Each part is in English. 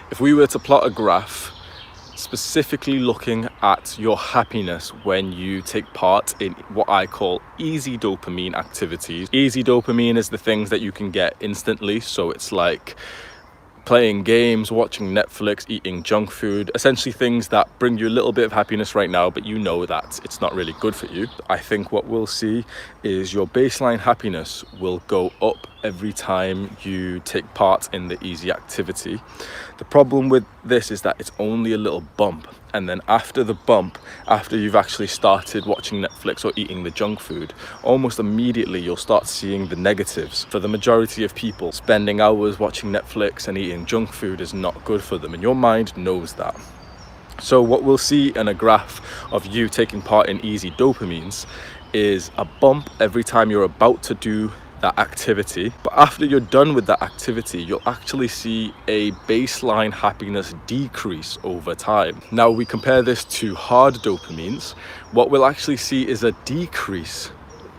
If we were to plot a graph specifically looking at your happiness when you take part in what I call easy dopamine activities. Easy dopamine is the things that you can get instantly, so it's like playing games, watching Netflix, eating junk food, essentially things that bring you a little bit of happiness right now, but you know that it's not really good for you. I think what we'll see is your baseline happiness will go up every time you take part in the easy activity. The problem with this is that it's only a little bump, and then after the bump, after you've actually started watching Netflix or eating the junk food, almost immediately you'll start seeing the negatives. For the majority of people, spending hours watching Netflix and eating junk food is not good for them, and your mind knows that. So what we'll see in a graph of you taking part in easy dopamines is a bump every time you're about to do that activity, but after you're done with that activity, you'll actually see a baseline happiness decrease over time. Now we compare this to hard dopamines. What we'll actually see is a decrease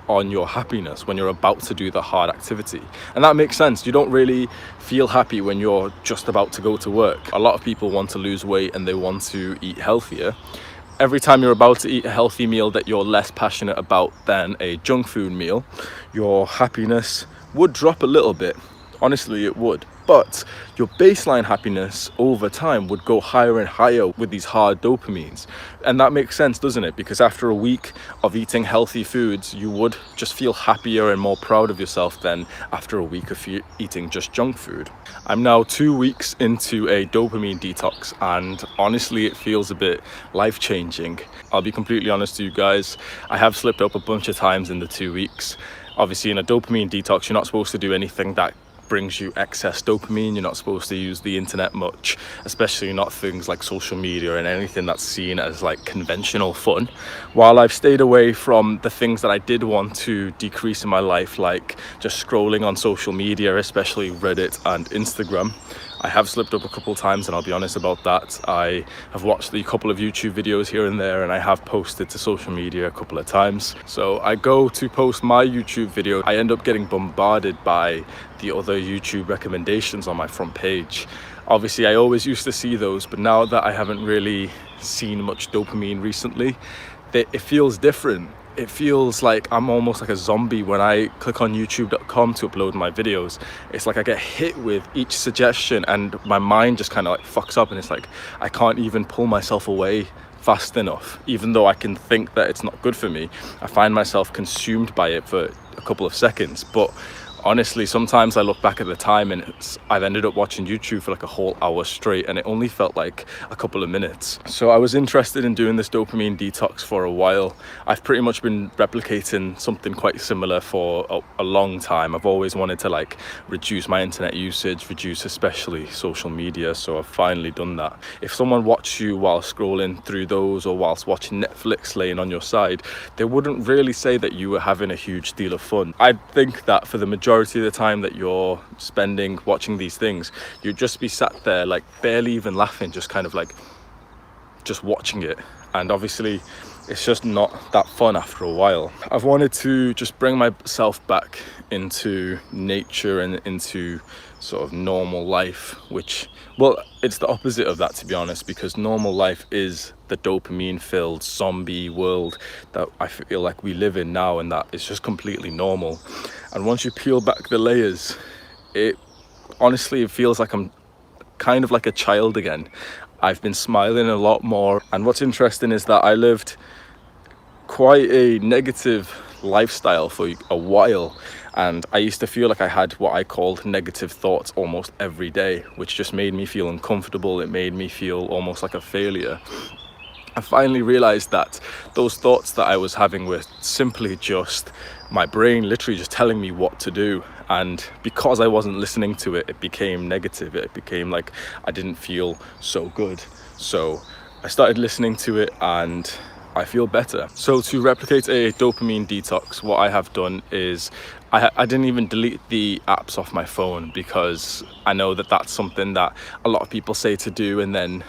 on your happiness when you're about to do the hard activity, and that makes sense. You don't really feel happy when you're just about to go to work. A lot of people want to lose weight and they want to eat healthier. Every time you're about to eat a healthy meal that you're less passionate about than a junk food meal, your happiness would drop a little bit. Honestly, it would. But your baseline happiness over time would go higher and higher with these hard dopamines. And that makes sense, doesn't it? Because after a week of eating healthy foods, you would just feel happier and more proud of yourself than after a week of eating just junk food. I'm now 2 weeks into a dopamine detox, and honestly, it feels a bit life-changing. I'll be completely honest to you guys, I have slipped up a bunch of times in the 2 weeks. Obviously, in a dopamine detox, you're not supposed to do anything that brings you excess dopamine. You're not supposed to use the internet much, especially not things like social media and anything that's seen as like conventional fun. While I've stayed away from the things that I did want to decrease in my life, like just scrolling on social media, especially Reddit and Instagram, I have slipped up a couple of times, and I'll be honest about that. I have watched a couple of YouTube videos here and there, and I have posted to social media a couple of times. So I go to post my YouTube video, I end up getting bombarded by the other YouTube recommendations on my front page. Obviously, I always used to see those, but now that I haven't really seen much dopamine recently, it feels different. It feels like I'm almost like a zombie when I click on youtube.com to upload my videos. It's like I get hit with each suggestion and my mind just kind of like fucks up, and it's like I can't even pull myself away fast enough. Even though I can think that it's not good for me, I find myself consumed by it for a couple of seconds. But honestly, sometimes I look back at the time and I've ended up watching YouTube for like a whole hour straight, and it only felt like a couple of minutes. So I was interested in doing this dopamine detox for a while. I've pretty much been replicating something quite similar for a long time. I've always wanted to like reduce my internet usage, reduce especially social media, so I've finally done that. If someone watched you while scrolling through those or whilst watching Netflix laying on your side, they wouldn't really say that you were having a huge deal of fun. I think that for the majority of the time that you're spending watching these things, you'd just be sat there like barely even laughing, just kind of like just watching it, and obviously it's just not that fun after a while. I've wanted to just bring myself back into nature and into sort of normal life, which, well, it's the opposite of that, to be honest, because normal life is the dopamine filled zombie world that I feel like we live in now, and that is just completely normal. And once you peel back the layers, it feels like I'm kind of like a child again. I've been smiling a lot more, and what's interesting is that I lived quite a negative lifestyle for a while, and I used to feel like I had what I called negative thoughts almost every day, which just made me feel uncomfortable. It made me feel almost like a failure. I finally realized that those thoughts that I was having were simply just my brain literally just telling me what to do, and because I wasn't listening to it, it became negative. It became like I didn't feel so good. So I started listening to it and I feel better. So to replicate a dopamine detox, what I have done is I didn't even delete the apps off my phone, because I know that that's something that a lot of people say to do, and then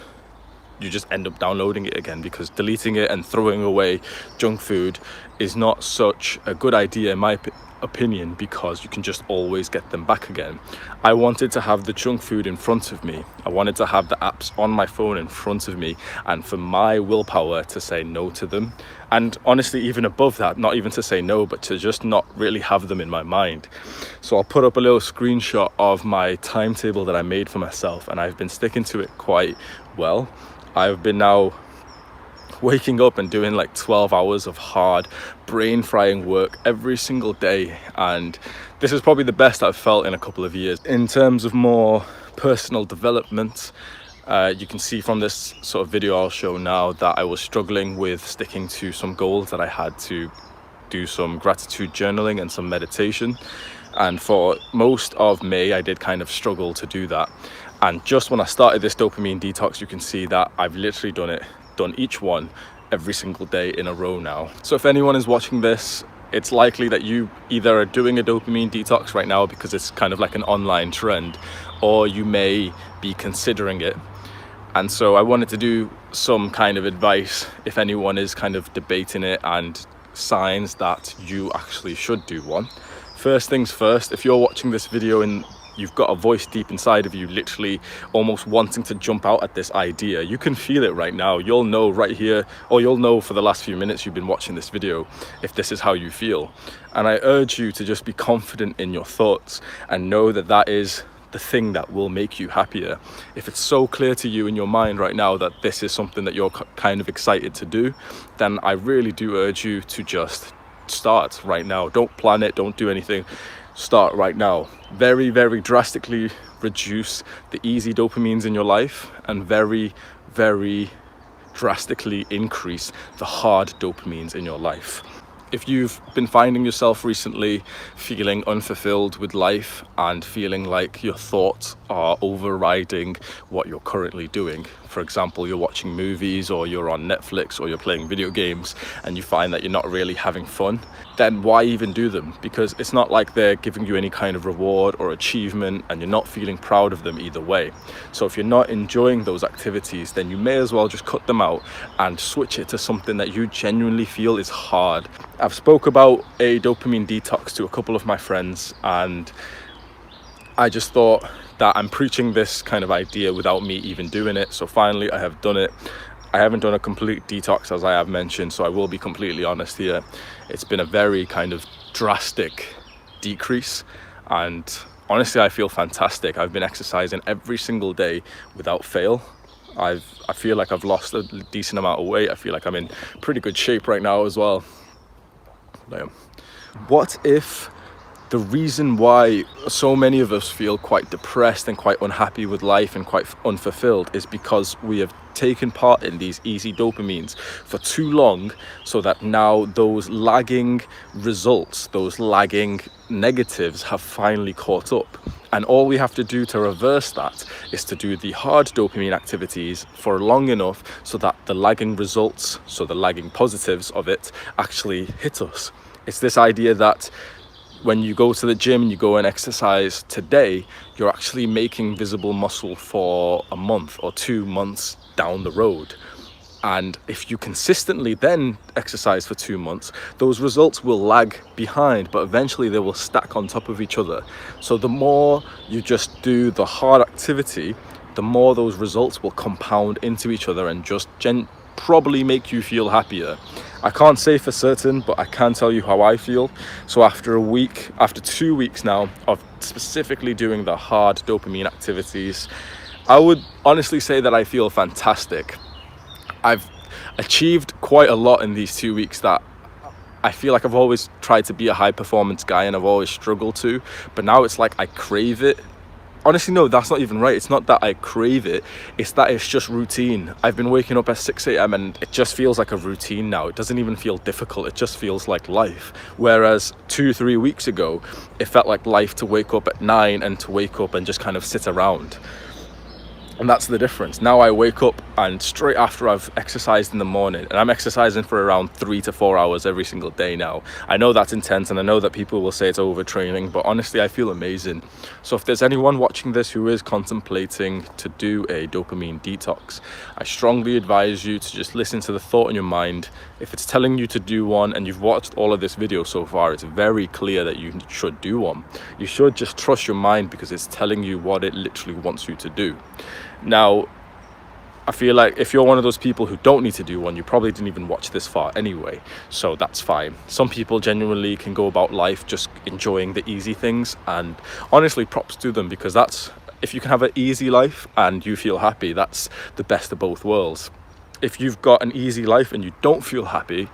you just end up downloading it again, because deleting it and throwing away junk food is not such a good idea in my opinion because you can just always get them back again. I wanted to have the junk food in front of me. I wanted to have the apps on my phone in front of me, and for my willpower to say no to them. And honestly, even above that, not even to say no, but to just not really have them in my mind. So I'll put up a little screenshot of my timetable that I made for myself, and I've been sticking to it quite well. I've been now waking up and doing like 12 hours of hard brain frying work every single day, and this is probably the best I've felt in a couple of years. In terms of more personal development, you can see from this sort of video I'll show now that I was struggling with sticking to some goals that I had to do, some gratitude journaling and some meditation, and for most of May I did kind of struggle to do that. And just when I started this dopamine detox, you can see that I've literally done each one every single day in a row now. So if anyone is watching this, it's likely that you either are doing a dopamine detox right now because it's kind of like an online trend, or you may be considering it. And so I wanted to do some kind of advice if anyone is kind of debating it, and signs that you actually should do one. First things first, if you're watching this video and you've got a voice deep inside of you literally almost wanting to jump out at this idea, you can feel it right now. You'll know right here, or you'll know for the last few minutes you've been watching this video, if this is how you feel. And I urge you to just be confident in your thoughts and know that that is the thing that will make you happier. If it's so clear to you in your mind right now that this is something that you're kind of excited to do, then I really do urge you to just start right now. Don't plan it, don't do anything. Start right now. Very, very drastically reduce the easy dopamines in your life, and very, very drastically increase the hard dopamines in your life. If you've been finding yourself recently feeling unfulfilled with life and feeling like your thoughts are overriding what you're currently doing, for example, you're watching movies or you're on Netflix or you're playing video games and you find that you're not really having fun, then why even do them? Because it's not like they're giving you any kind of reward or achievement, and you're not feeling proud of them either way. So if you're not enjoying those activities, then you may as well just cut them out and switch it to something that you genuinely feel is hard. I've spoke about a dopamine detox to a couple of my friends, and I just thought that I'm preaching this kind of idea without me even doing it. So finally I have done it. I haven't done a complete detox, as I have mentioned, so I will be completely honest here. It's been a very kind of drastic decrease, and honestly I feel fantastic. I've been exercising every single day without fail. I feel like I've lost a decent amount of weight. I feel like I'm in pretty good shape right now as well. What if the reason why so many of us feel quite depressed and quite unhappy with life and quite unfulfilled is because we have taken part in these easy dopamines for too long, so that now those lagging results, those lagging negatives have finally caught up. And all we have to do to reverse that is to do the hard dopamine activities for long enough so that the lagging results, so the lagging positives of it, actually hit us. It's this idea that when you go to the gym and you go and exercise today, you're actually making visible muscle for a month or 2 months down the road. And if you consistently then exercise for 2 months, those results will lag behind, but eventually they will stack on top of each other. So the more you just do the hard activity, the more those results will compound into each other and just probably make you feel happier. I can't say for certain, but I can tell you how I feel. So after 2 weeks now of specifically doing the hard dopamine activities, I would honestly say that I feel fantastic. I've achieved quite a lot in these 2 weeks that I feel like I've always tried to be a high performance guy and I've always struggled to, but now it's like I crave it. Honestly, no, that's not even right. It's not that I crave it, it's that it's just routine. I've been waking up at 6 a.m. and it just feels like a routine now. It doesn't even feel difficult, it just feels like life. Whereas 2-3 weeks ago, it felt like life to wake up at 9 and to wake up and just kind of sit around. And that's the difference. Now I wake up and straight after I've exercised in the morning, and I'm exercising for around 3 to 4 hours every single day now. I know that's intense, and I know that people will say it's overtraining, but honestly I feel amazing. So if there's anyone watching this who is contemplating to do a dopamine detox, I strongly advise you to just listen to the thought in your mind. If it's telling you to do one and you've watched all of this video so far, it's very clear that you should do one. You should just trust your mind because it's telling you what it literally wants you to do. Now, I feel like if you're one of those people who don't need to do one, you probably didn't even watch this far anyway, so that's fine. Some people genuinely can go about life just enjoying the easy things, and honestly, props to them, because that's, if you can have an easy life and you feel happy, that's the best of both worlds. If you've got an easy life and you don't feel happy,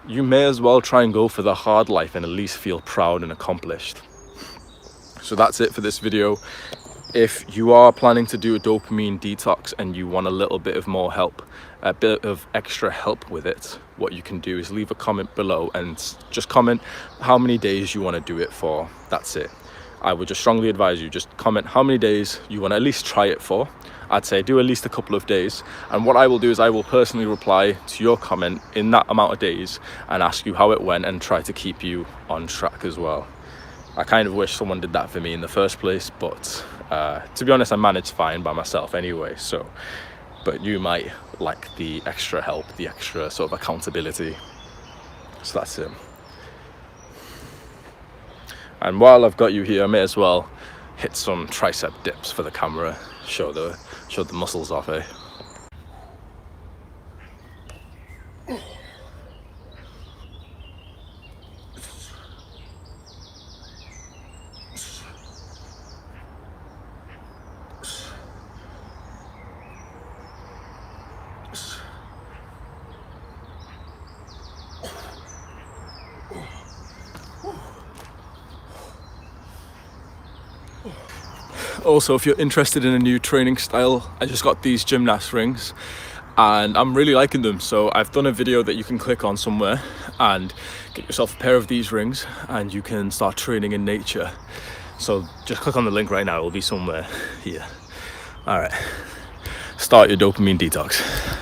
you may as well try and go for the hard life and at least feel proud and accomplished. So that's it for this video. If you are planning to do a dopamine detox and you want a little bit of more help, a bit of extra help with it, what you can do is leave a comment below and just comment how many days you want to do it for. That's it. I would just strongly advise you, just comment how many days you want to at least try it for. I'd say do at least a couple of days, and what I will do is I will personally reply to your comment in that amount of days and ask you how it went and try to keep you on track as well. I kind of wish someone did that for me in the first place, but to be honest, I managed fine by myself anyway. So, but you might like the extra help, the extra sort of accountability. So that's it. And while I've got you here, I may as well hit some tricep dips for the camera, show the muscles off, eh? Also, if you're interested in a new training style, I just got these gymnast rings and I'm really liking them. So I've done a video that you can click on somewhere and get yourself a pair of these rings and you can start training in nature. So just click on the link right now, it'll be somewhere here. All right, start your dopamine detox.